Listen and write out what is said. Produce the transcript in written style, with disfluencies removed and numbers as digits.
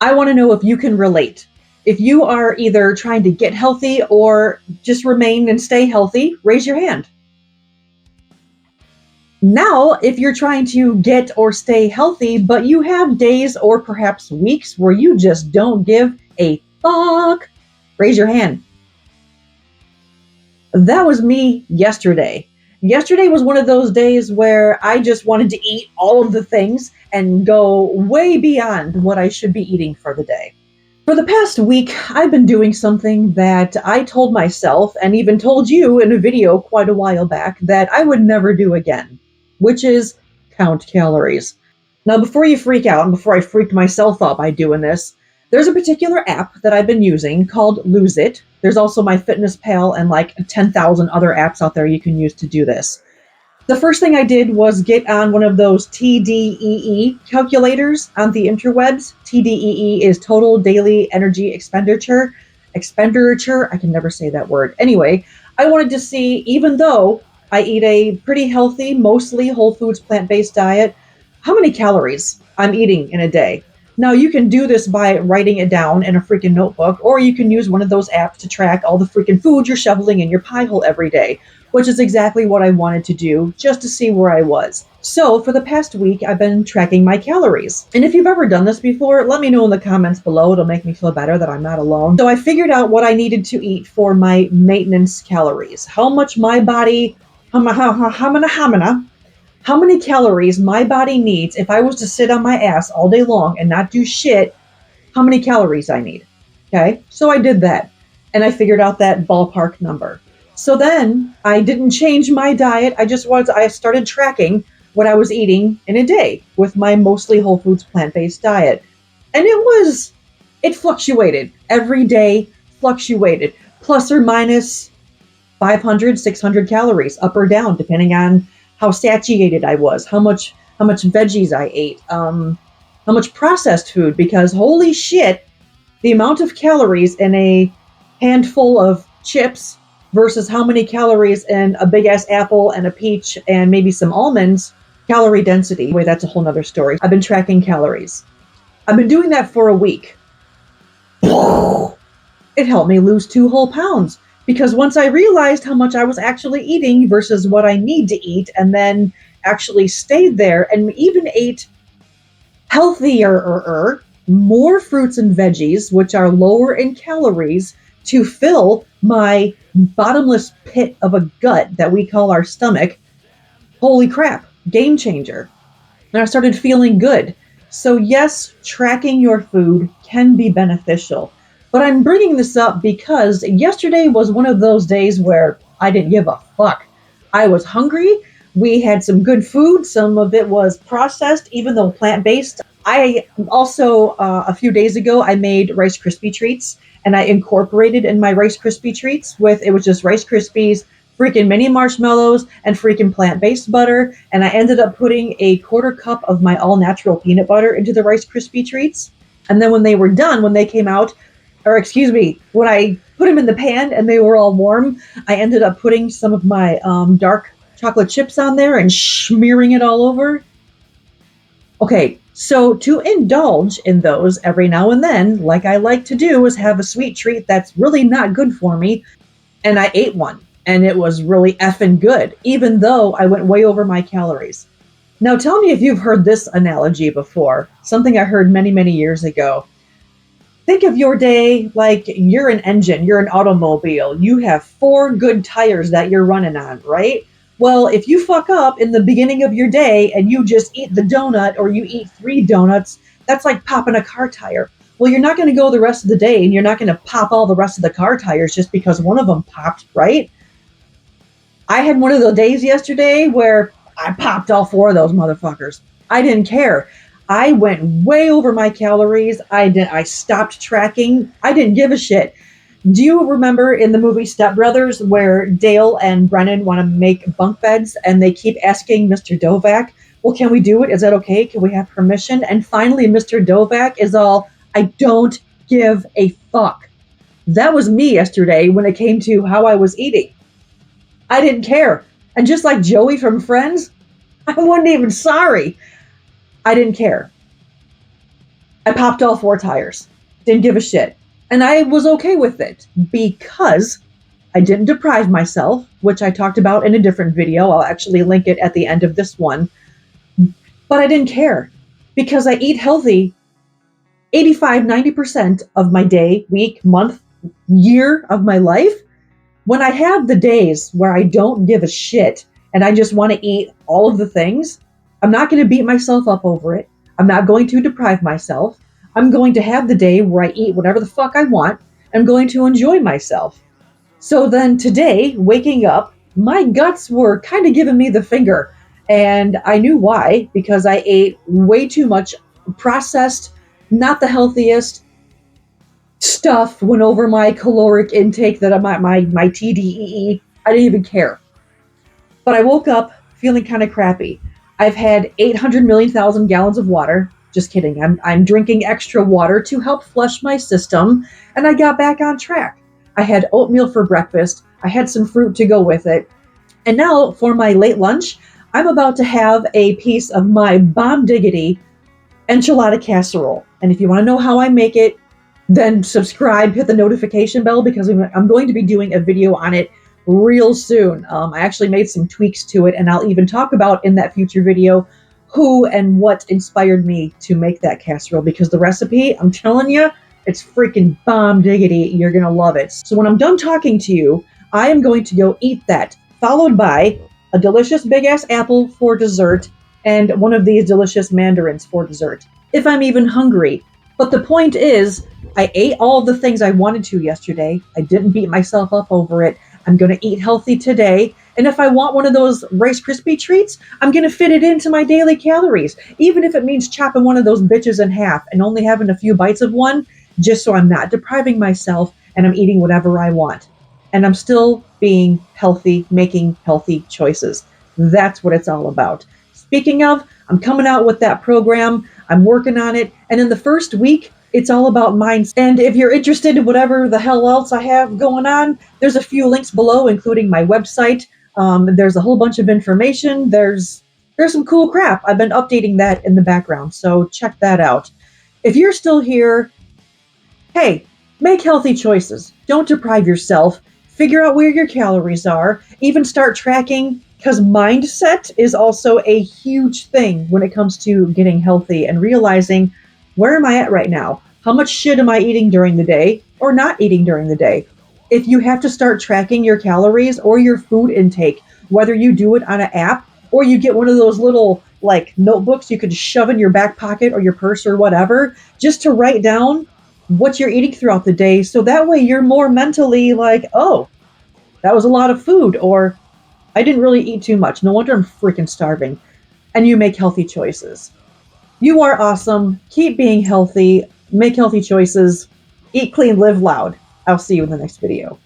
I want to know if you can relate. If you are either trying to get healthy or just remain and stay healthy, raise your hand. Now, if you're trying to get or stay healthy, but you have days or perhaps weeks where you just don't give a fuck, raise your hand. That was me yesterday. Yesterday was one of those days where I just wanted to eat all of the things and go way beyond what I should be eating for the day. For the past week, I've been doing something that I told myself and even told you in a video quite a while back that I would never do again, which is count calories. Now, before you freak out and before I freaked myself out by doing this, there's a particular app that I've been using called Lose It. There's also my Fitness Pal and like 10,000 other apps out there you can use to do this. The first thing I did was get on one of those TDEE calculators on the interwebs. TDEE is total daily energy expenditure. Expenditure, I can never say that word. Anyway, I wanted to see, even though I eat a pretty healthy, mostly whole foods plant based diet, how many calories I'm eating in a day. Now, you can do this by writing it down in a freaking notebook, or you can use one of those apps to track all the freaking food you're shoveling in your pie hole every day, which is exactly what I wanted to do, just to see where I was. So, for the past week, I've been tracking my calories. And if you've ever done this before, let me know in the comments below. It'll make me feel better that I'm not alone. So, I figured out what I needed to eat for my maintenance calories. How much my body, how many calories my body needs if I was to sit on my ass all day long and not do shit, how many calories I need. Okay, so I did that and I figured out that ballpark number. So then I didn't change my diet. I started tracking what I was eating in a day with my mostly whole foods plant based diet. And it fluctuated. Every day fluctuated, plus or minus 500, 600 calories, up or down, depending on how satiated I was, how much veggies I ate, how much processed food. Because holy shit, the amount of calories in a handful of chips versus how many calories in a big ass apple and a peach and maybe some almonds, calorie density. Wait, that's a whole nother story. I've been tracking calories. I've been doing that for a week. It helped me lose 2 whole pounds because once I realized how much I was actually eating versus what I need to eat, and then actually stayed there and even ate healthier, more fruits and veggies, which are lower in calories, to fill my bottomless pit of a gut that we call our stomach. Holy crap, game changer. And I started feeling good. So, yes, tracking your food can be beneficial. But I'm bringing this up because yesterday was one of those days where I didn't give a fuck. I was hungry. We had some good food. Some of it was processed, even though plant based. I also, a few days ago, I made Rice Krispie treats and I incorporated in my Rice Krispie treats it was just Rice Krispies, freaking mini marshmallows, and freaking plant based butter. And I ended up putting a quarter cup of my all natural peanut butter into the Rice Krispie treats. And then when they were done, when they came out, or excuse me, when I put them in the pan and they were all warm, I ended up putting some of my dark chocolate chips on there and smearing it all over. Okay, so to indulge in those every now and then, like I like to do, is have a sweet treat that's really not good for me. And I ate one, and it was really effing good, even though I went way over my calories. Now, tell me if you've heard this analogy before, something I heard many, many years ago. Think of your day like you're an engine, you're an automobile. You have 4 good tires that you're running on, right? Well, if you fuck up in the beginning of your day and you just eat the donut or you eat 3 donuts, that's like popping a car tire. Well, you're not going to go the rest of the day and you're not going to pop all the rest of the car tires just because one of them popped, right? I had one of those days yesterday where I popped all 4 of those motherfuckers. I didn't care. I went way over my calories. I stopped tracking. I didn't give a shit. Do you remember in the movie Step Brothers where Dale and Brennan want to make bunk beds and they keep asking Mr. Dovak, well, can we do it? Is that okay? Can we have permission? And finally, Mr. Dovak is all, I don't give a fuck. That was me yesterday when it came to how I was eating. I didn't care. And just like Joey from Friends, I wasn't even sorry. I didn't care. I popped all 4 tires. Didn't give a shit. And I was okay with it because I didn't deprive myself, which I talked about in a different video. I'll actually link it at the end of this one. But I didn't care because I eat healthy 85, 90% of my day, week, month, year of my life. When I have the days where I don't give a shit and I just want to eat all of the things, I'm not going to beat myself up over it. I'm not going to deprive myself. I'm going to have the day where I eat whatever the fuck I want. I'm going to enjoy myself. So then today, waking up, my guts were kind of giving me the finger. And I knew why, because I ate way too much processed, not the healthiest stuff, went over my caloric intake that my TDEE. I didn't even care. But I woke up feeling kind of crappy. I've had 800 million thousand gallons of water. Just kidding. I'm drinking extra water to help flush my system, and I got back on track. I had oatmeal for breakfast. I had some fruit to go with it. And now for my late lunch, I'm about to have a piece of my bomb diggity enchilada casserole. And if you want to know how I make it, then subscribe, hit the notification bell because I'm going to be doing a video on it real soon. I actually made some tweaks to it, and I'll even talk about in that future video who and what inspired me to make that casserole because the recipe, I'm telling you, it's freaking bomb diggity. You're going to love it. So when I'm done talking to you, I am going to go eat that, followed by a delicious big ass apple for dessert and one of these delicious mandarins for dessert, if I'm even hungry. But the point is, I ate all the things I wanted to yesterday. I didn't beat myself up over it. I'm going to eat healthy today. And if I want one of those Rice Krispie treats, I'm going to fit it into my daily calories, even if it means chopping one of those bitches in half and only having a few bites of one, just so I'm not depriving myself and I'm eating whatever I want. And I'm still being healthy, making healthy choices. That's what it's all about. Speaking of, I'm coming out with that program. I'm working on it. And in the first week, it's all about mindset. And if you're interested in whatever the hell else I have going on, there's a few links below, including my website. There's a whole bunch of information. There's some cool crap. I've been updating that in the background, so check that out. If you're still here, hey, make healthy choices. Don't deprive yourself. Figure out where your calories are. Even start tracking because mindset is also a huge thing when it comes to getting healthy and realizing where am I at right now? How much shit am I eating during the day or not eating during the day? If you have to start tracking your calories or your food intake, whether you do it on an app or you get one of those little like notebooks you could shove in your back pocket or your purse or whatever, just to write down what you're eating throughout the day. So that way you're more mentally like, oh, that was a lot of food, or I didn't really eat too much. No wonder I'm freaking starving. And you make healthy choices. You are awesome. Keep being healthy. Make healthy choices. Eat clean, live loud. I'll see you in the next video.